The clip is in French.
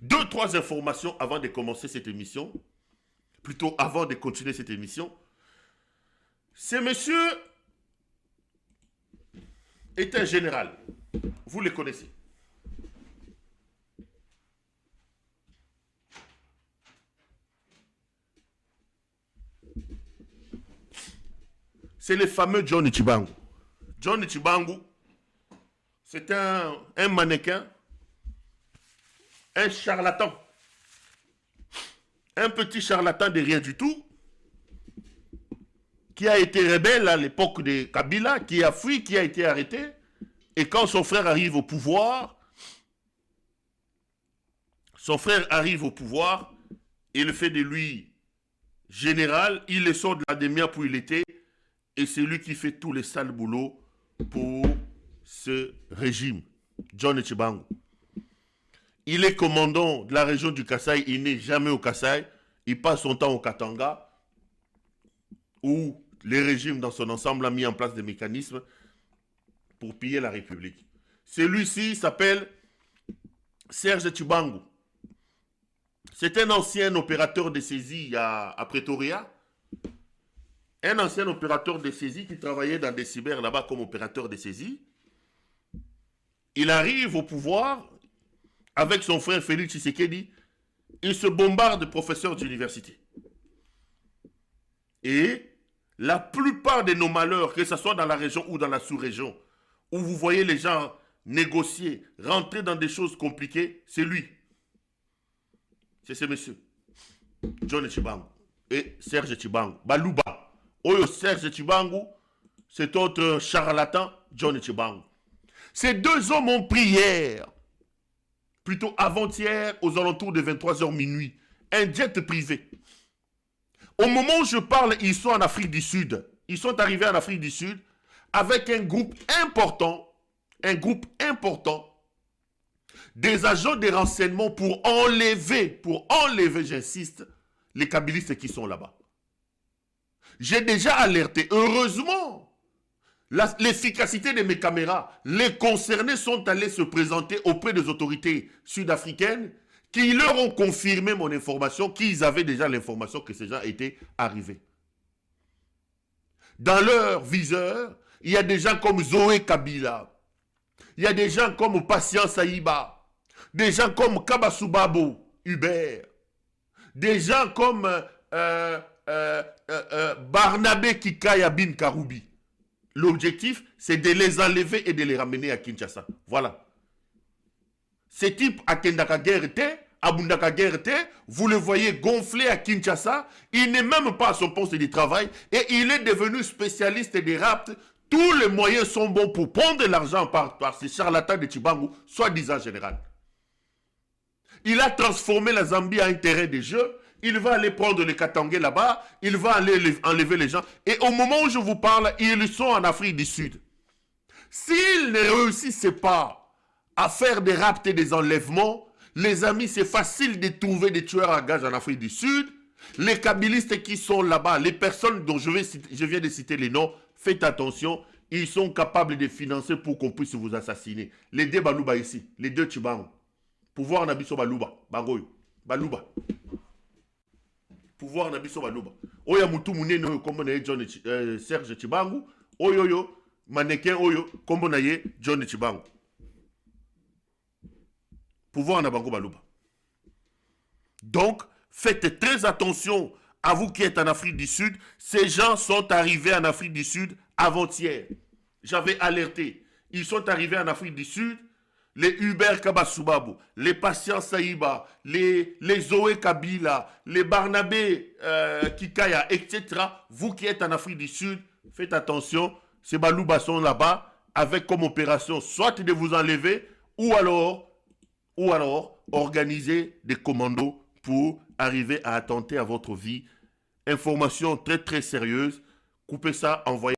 Deux, trois informations avant de commencer cette émission. Plutôt avant de continuer cette émission. Ce monsieur est un général. Vous le connaissez. C'est le fameux John Tchibangu. John Tchibangu, c'est un mannequin, un charlatan. Un petit charlatan de rien du tout, qui a été rebelle à l'époque de Kabila, qui a fui, qui a été arrêté. Et quand son frère arrive au pouvoir, il fait de lui général, il le sort de l'académie pour il était, et c'est lui qui fait tous les sales boulots pour ce régime, John Tchibangu. Il est commandant de la région du Kasaï, il n'est jamais au Kasaï, il passe son temps au Katanga, où le régime dans son ensemble a mis en place des mécanismes pour piller la République. Celui-ci s'appelle Serge Tchibangu. C'est un ancien opérateur de saisie à Pretoria. Un ancien opérateur de saisie qui travaillait dans des cyber là-bas comme opérateur de saisie. Il arrive au pouvoir avec son frère Félix Tshisekedi. Il se bombarde de professeurs d'université. Et la plupart de nos malheurs, que ce soit dans la région ou dans la sous-région, où vous voyez les gens négocier, rentrer dans des choses compliquées, c'est lui. C'est ce monsieur. John Tchibangu et Serge Tchibangu. Baluba. Oyo Serge Tchibangu, cet autre charlatan, John Tchibangu. Ces deux hommes ont pris hier, plutôt avant-hier, aux alentours de 23h minuit, un jet privé. Au moment où je parle, ils sont en Afrique du Sud. Ils sont arrivés en Afrique du Sud avec un groupe important des agents de renseignement pour enlever, j'insiste, les kabylistes qui sont là-bas. J'ai déjà alerté. Heureusement, l'efficacité de mes caméras, les concernés sont allés se présenter auprès des autorités sud-africaines qui leur ont confirmé mon information, qu'ils avaient déjà l'information que ces gens étaient arrivés. Dans leur viseur, il y a des gens comme Zoé Kabila, il y a des gens comme Patient Saïba, des gens comme Kabasubabo Hubert, des gens comme Barnabé Kikaya Bin Karoubi. L'objectif, c'est de les enlever et de les ramener à Kinshasa. Voilà. Ce type à Kendaka Guerre, à Bundaka Guerre, vous le voyez gonflé à Kinshasa, il n'est même pas à son poste de travail et il est devenu spécialiste des rapts. Tous les moyens sont bons pour prendre de l'argent par ces charlatans de Tchibangu, soi-disant général. Il a transformé la Zambie en un terrain de jeu. Il va aller prendre les Katangais là-bas. Il va aller enlever les gens. Et au moment où je vous parle, ils sont en Afrique du Sud. S'ils ne réussissent pas à faire des rapts et des enlèvements, les amis, c'est facile de trouver des tueurs à gages en Afrique du Sud. Les kabylistes qui sont là-bas, les personnes dont je viens de citer les noms, faites attention, ils sont capables de financer pour qu'on puisse vous assassiner. Les deux Baluba ici, les deux Tchibangu. Pouvoir Nabiso Baluba, Bangoyo, Baluba. Pouvoir Nabiso Baluba. Oya Moutou Mounene, comme on a John Serge Tchibangu. Oyoyo, mannequin Oyo, comme on a John Tchibangu. Pouvoir Nabango Baluba. Donc, faites très attention à vous qui êtes en Afrique du Sud. Ces gens sont arrivés en Afrique du Sud avant-hier. J'avais alerté. Ils sont arrivés en Afrique du Sud. Les Hubert Kabasubabo, les Patient Saïba, les Zoé Kabila, les Barnabé Kikaya, etc. Vous qui êtes en Afrique du Sud, faites attention. Ces Balouba sont là-bas avec comme opération soit de vous enlever ou alors organiser des commandos pour arriver à attenter à votre vie. Information très très sérieuse. Coupez ça, envoyez.